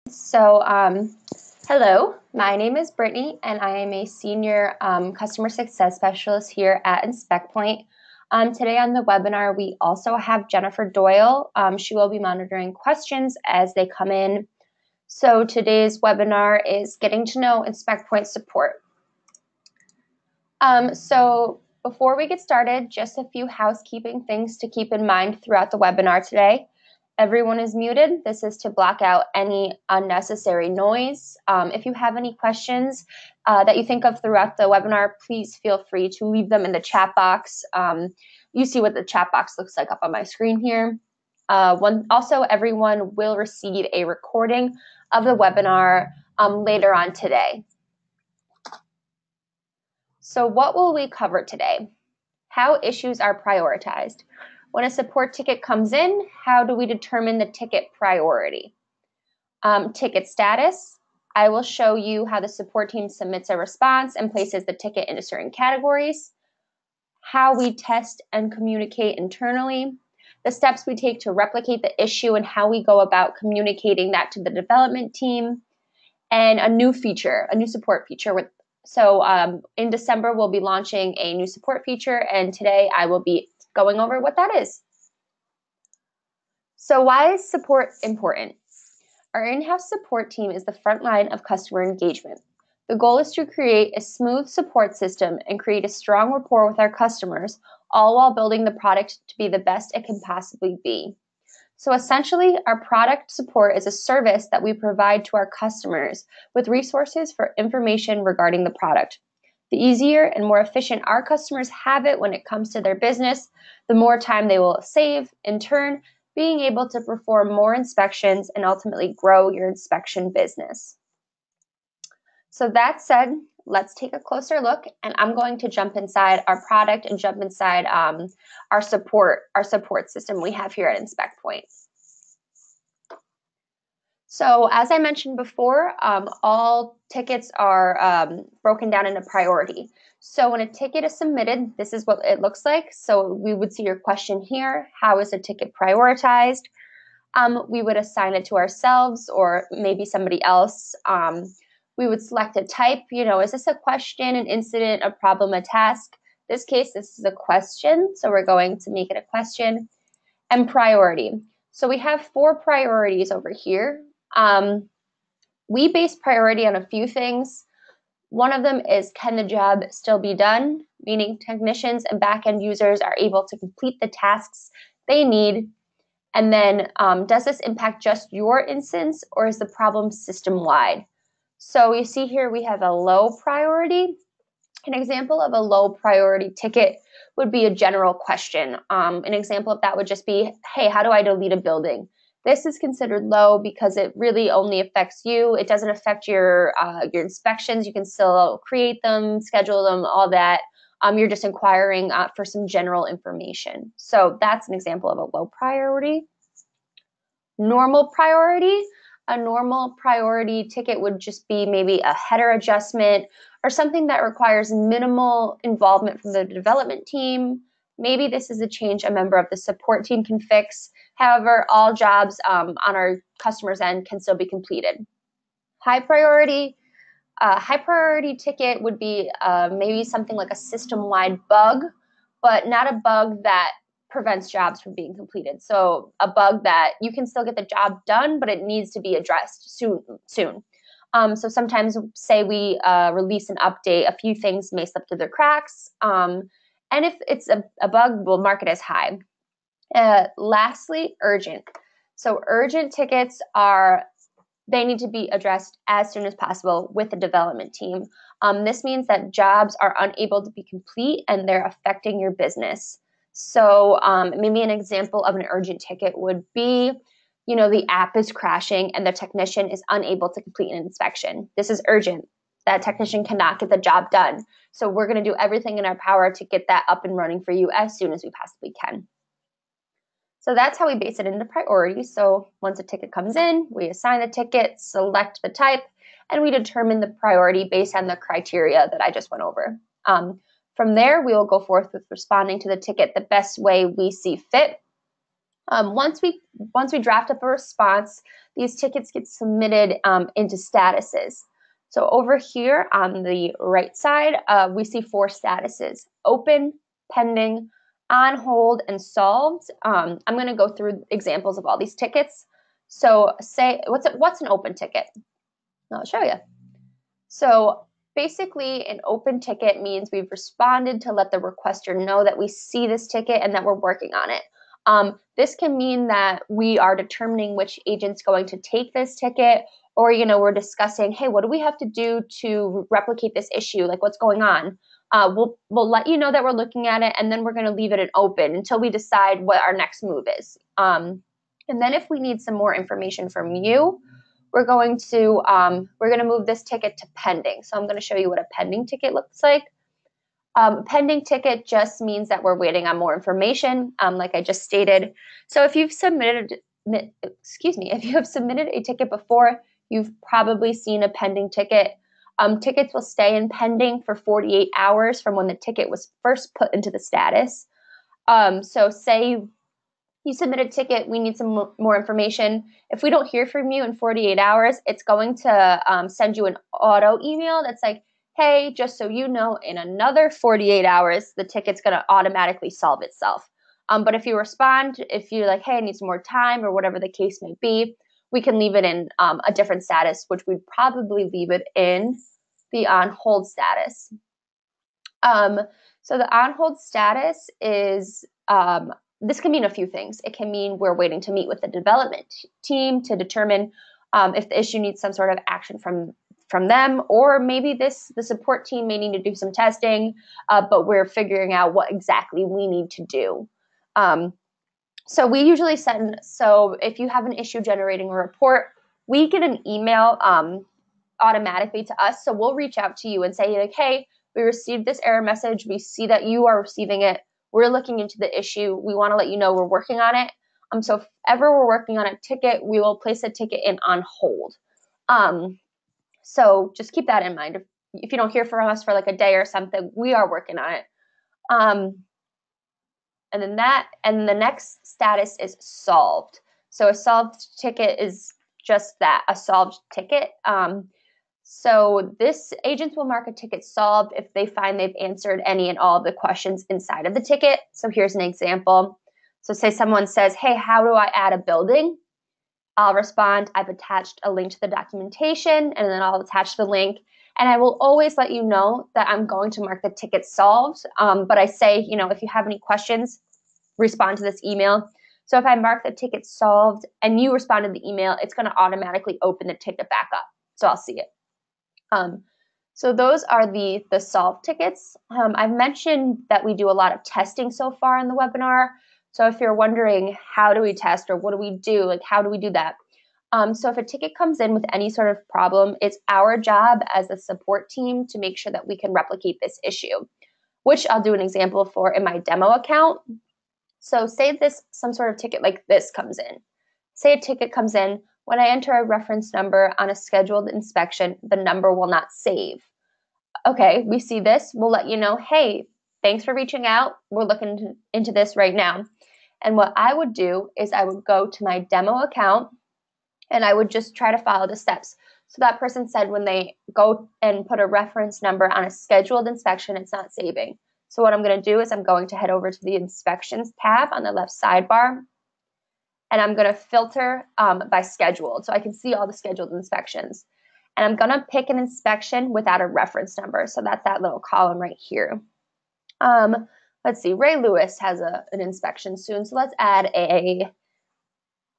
Hello, my name is Brittany, and I am a senior customer success specialist here at InspectPoint. Today on the webinar, we also have Jennifer Doyle. She will be monitoring questions as they come in. So today's webinar is getting to know InspectPoint support. So before we get started, just a few housekeeping things to keep in mind throughout the webinar today. Everyone is muted. This is to block out any unnecessary noise. If you have any questions that you think of throughout the webinar, please feel free to leave them in the chat box. You see what the chat box looks like up on my screen here. Also, everyone will receive a recording of the webinar later on today. So what will we cover today? How issues are prioritized. When a support ticket comes in, how do we determine the ticket priority? Ticket status. I will show you how the support team submits a response and places the ticket into certain categories. How we test and communicate internally. The steps we take to replicate the issue and how we go about communicating that to the development team. And a new feature, a new support feature. In December, we'll be launching a new support feature, and today I will be going over what that is. So why is support important? Our in-house support team is the front line of customer engagement. The goal is to create a smooth support system and create a strong rapport with our customers, all while building the product to be the best it can possibly be. So essentially, our product support is a service that we provide to our customers with resources for information regarding the product. The easier and more efficient our customers have it when it comes to their business, the more time they will save, in turn, being able to perform more inspections and ultimately grow your inspection business. So that said, let's take a closer look, and I'm going to jump inside our product and jump inside our support system we have here at InspectPoint. So as I mentioned before, all tickets are broken down into priority. So when a ticket is submitted, this is what it looks like. So we would see your question here: how is a ticket prioritized? We would assign it to ourselves or maybe somebody else. We would select a type, is this a question, an incident, a problem, a task? In this case, this is a question, so we're going to make it a question. And priority. So we have 4 priorities over here. We base priority on a few things. One of them is, can the job still be done? Meaning technicians and back-end users are able to complete the tasks they need. And then, does this impact just your instance, or is the problem system-wide? So you see here we have a low priority. An example of a low priority ticket would be a general question. An example of that would just be, hey, how do I delete a building? This is considered low because it really only affects you. It doesn't affect your inspections. You can still create them, schedule them, all that. You're just inquiring for some general information. So that's an example of a low priority. Normal priority. A normal priority ticket would just be maybe a header adjustment or something that requires minimal involvement from the development team. Maybe this is a change a member of the support team can fix. However, all jobs on our customer's end can still be completed. High priority ticket would be maybe something like a system-wide bug, but not a bug that prevents jobs from being completed. So a bug that you can still get the job done, but it needs to be addressed soon. So sometimes, say we release an update, a few things may slip through the cracks. And if it's a bug, we'll mark it as high. Lastly, urgent. So urgent tickets they need to be addressed as soon as possible with the development team. This means that jobs are unable to be complete and they're affecting your business. So maybe an example of an urgent ticket would be, the app is crashing and the technician is unable to complete an inspection. This is urgent. That technician cannot get the job done. So we're going to do everything in our power to get that up and running for you as soon as we possibly can. So that's how we base it into priorities. So once a ticket comes in, we assign the ticket, select the type, and we determine the priority based on the criteria that I just went over. From there, we will go forth with responding to the ticket the best way we see fit. Once we draft up a response, these tickets get submitted into statuses. So over here on the right side, we see 4 statuses: open, pending, on hold, and solved. I'm going to go through examples of all these tickets. So say, what's an open ticket? I'll show you. So basically, an open ticket means we've responded to let the requester know that we see this ticket and that we're working on it. This can mean that we are determining which agent's going to take this ticket, or we're discussing, hey, what do we have to do to replicate this issue? Like, what's going on? We'll let you know that we're looking at it, and then we're going to leave it open until we decide what our next move is. And then if we need some more information from you, we're going to move this ticket to pending. So I'm going to show you what a pending ticket looks like. Pending ticket just means that we're waiting on more information, like I just stated. So if you've submitted, if you have submitted a ticket before, you've probably seen a pending ticket. Tickets will stay in pending for 48 hours from when the ticket was first put into the status. So say you submit a ticket, we need some more information. If we don't hear from you in 48 hours, it's going to send you an auto email that's like, hey, just so you know, in another 48 hours, the ticket's going to automatically solve itself. But if you respond, if you're like, hey, I need some more time, or whatever the case may be, we can leave it in a different status, which we'd probably leave it in the on hold status. So the on hold status is, this can mean a few things. It can mean we're waiting to meet with the development team to determine if the issue needs some sort of action from them, or maybe the support team may need to do some testing, but we're figuring out what exactly we need to do. So we usually so if you have an issue generating a report, we get an email automatically to us. So we'll reach out to you and say, like, hey, we received this error message. We see that you are receiving it. We're looking into the issue. We want to let you know we're working on it. So if ever we're working on a ticket, we will place a ticket in on hold. So just keep that in mind. If you don't hear from us for like a day or something, we are working on it. And then the next status is solved. So a solved ticket is just that, a solved ticket. So this agents will mark a ticket solved if they find they've answered any and all of the questions inside of the ticket. So here's an example. So say someone says, hey, how do I add a building? I'll respond, I've attached a link to the documentation, and then I'll attach the link. And I will always let you know that I'm going to mark the ticket solved. But I say, if you have any questions, respond to this email. So if I mark the ticket solved and you respond to the email, it's going to automatically open the ticket back up. So I'll see it. So those are the solved tickets. I've mentioned that we do a lot of testing so far in the webinar. So if you're wondering, how do we test, or what do we do? Like, how do we do that? So if a ticket comes in with any sort of problem, it's our job as a support team to make sure that we can replicate this issue, which I'll do an example for in my demo account. So say some sort of ticket like this comes in. Say a ticket comes in. When I enter a reference number on a scheduled inspection, the number will not save. Okay, we see this. We'll let you know, hey, thanks for reaching out. We're looking into this right now. And what I would do is I would go to my demo account and I would just try to follow the steps. So that person said when they go and put a reference number on a scheduled inspection, it's not saving. So what I'm going to do is I'm going to head over to the inspections tab on the left sidebar. And I'm going to filter by scheduled, so I can see all the scheduled inspections. And I'm going to pick an inspection without a reference number. So that's that little column right here. Let's see, Ray Lewis has an inspection soon. So let's add a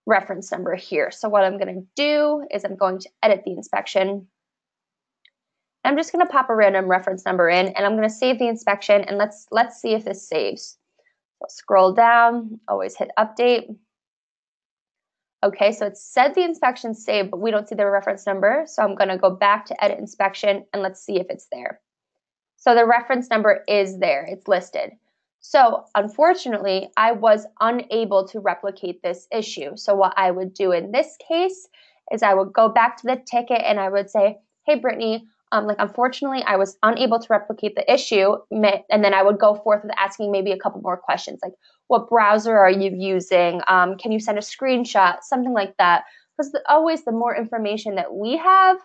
reference number here. So what I'm going to do is I'm going to edit the inspection. I'm just going to pop a random reference number in, and I'm going to save the inspection, and let's see if this saves. So scroll down, always hit update. Okay, so it said the inspection saved, but we don't see the reference number. So I'm going to go back to edit inspection, and let's see if it's there. So the reference number is there. It's listed. So unfortunately, I was unable to replicate this issue. So what I would do in this case is I would go back to the ticket and I would say, hey, Brittany, Like, unfortunately, I was unable to replicate the issue. And then I would go forth with asking maybe a couple more questions, like, what browser are you using? Can you send a screenshot? Something like that. Because always the more information that we have,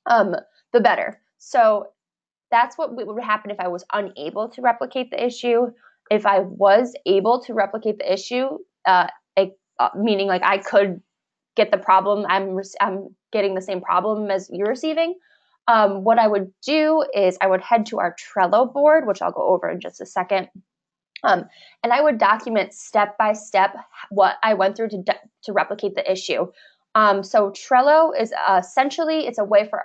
the better. So that's what would happen if I was unable to replicate the issue. If I was able to replicate the issue, meaning like I could get the problem, I'm getting the same problem as you're receiving. What I would do is I would head to our Trello board, which I'll go over in just a second. And I would document step by step what I went through to replicate the issue. So Trello is essentially, it's a way for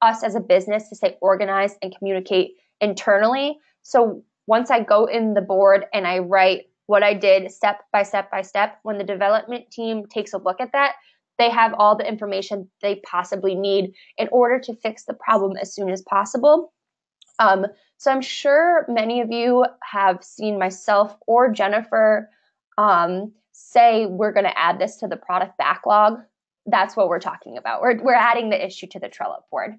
us as a business to stay organized and communicate internally. So once I go in the board and I write what I did step by step by step, when the development team takes a look at that, they have all the information they possibly need in order to fix the problem as soon as possible. So I'm sure many of you have seen myself or Jennifer say we're going to add this to the product backlog. That's what we're talking about. We're adding the issue to the Trello board.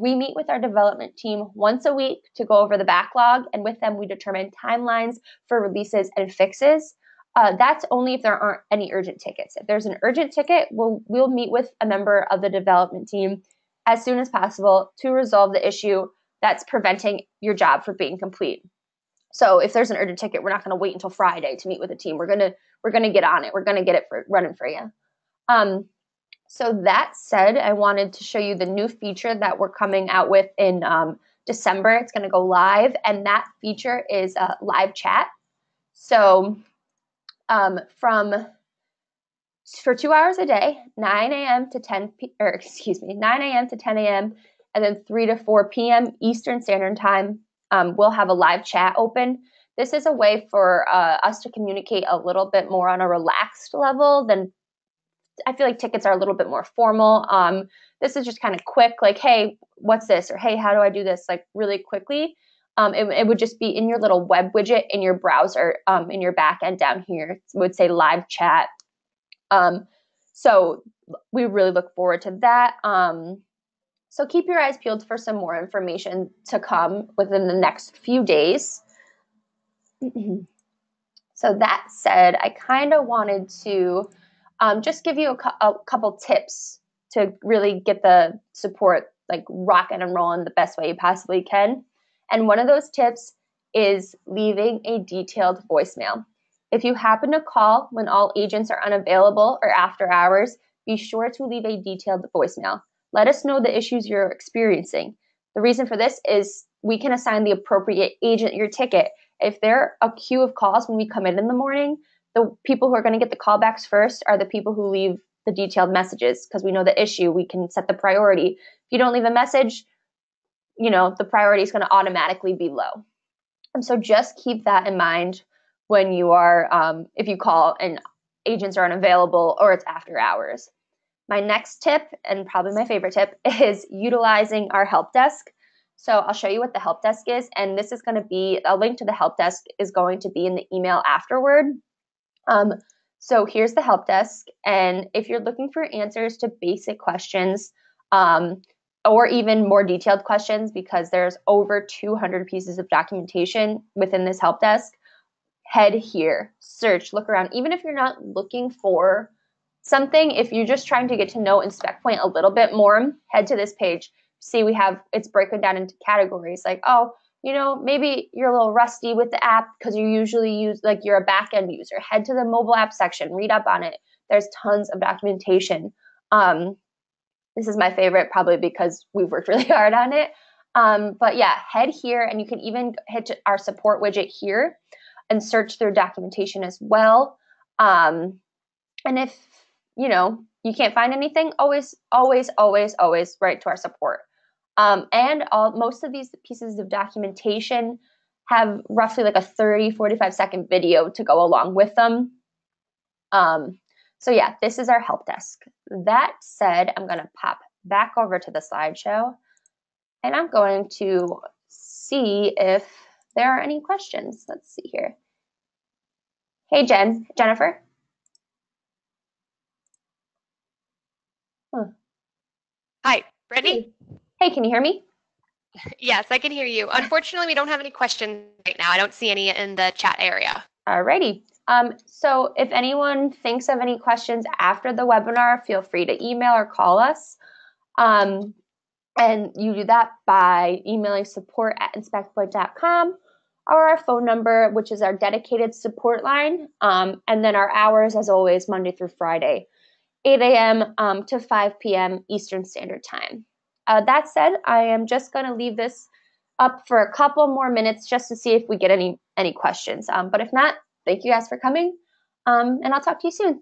We meet with our development team once a week to go over the backlog, and with them we determine timelines for releases and fixes. That's only if there aren't any urgent tickets. If there's an urgent ticket, we'll meet with a member of the development team as soon as possible to resolve the issue that's preventing your job from being complete. So if there's an urgent ticket, we're not going to wait until Friday to meet with the team. We're gonna get on it. We're gonna get it running for you. So that said, I wanted to show you the new feature that we're coming out with in December. It's going to go live, and that feature is live chat. So for 2 hours a day, 9 a.m. to 10 a.m. and then 3 to 4 p.m. Eastern Standard Time, we'll have a live chat open. This is a way for us to communicate a little bit more on a relaxed level than I feel like tickets are a little bit more formal. This is just kind of quick, like, hey, what's this? Or hey, how do I do this? Like really quickly. It would just be in your little web widget in your browser, in your back end down here. It would say live chat. So we really look forward to that. So keep your eyes peeled for some more information to come within the next few days. So that said, I kind of wanted to just give you a couple tips to really get the support like rocking and rolling the best way you possibly can. And one of those tips is leaving a detailed voicemail. If you happen to call when all agents are unavailable or after hours, be sure to leave a detailed voicemail. Let us know the issues you're experiencing. The reason for this is we can assign the appropriate agent your ticket. If there are a queue of calls when we come in the morning, the people who are going to get the callbacks first are the people who leave the detailed messages because we know the issue. We can set the priority. If you don't leave a message, the priority is going to automatically be low. And so just keep that in mind when you are, if you call and agents are unavailable or it's after hours. My next tip, and probably my favorite tip, is utilizing our help desk. So I'll show you what the help desk is, and this is going to be, a link to the help desk is going to be in the email afterward. So here's the help desk, and if you're looking for answers to basic questions, or even more detailed questions, because there's over 200 pieces of documentation within this help desk, head here, search, look around. Even if you're not looking for something, if you're just trying to get to know InspectPoint a little bit more, head to this page. See, it's broken down into categories like, maybe you're a little rusty with the app because you usually you're a back-end user. Head to the mobile app section, read up on it. There's tons of documentation. This is my favorite probably because we've worked really hard on it. But yeah, head here, and you can even hit our support widget here and search through documentation as well. And if you can't find anything, always write to our support. And most of these pieces of documentation have roughly like a 45 second video to go along with them. So yeah, this is our help desk. That said, I'm going to pop back over to the slideshow, and I'm going to see if there are any questions. Let's see here. Hey, Jennifer. Hi, Brittany. Hey, can you hear me? Yes, I can hear you. Unfortunately, we don't have any questions right now. I don't see any in the chat area. Alrighty. So if anyone thinks of any questions after the webinar, feel free to email or call us. And you do that by emailing support@inspectpoint.com or our phone number, which is our dedicated support line. And then our hours, as always, Monday through Friday, 8 a.m. To 5 p.m. Eastern Standard Time. That said, I am just going to leave this up for a couple more minutes just to see if we get any questions. But if not, thank you guys for coming, and I'll talk to you soon.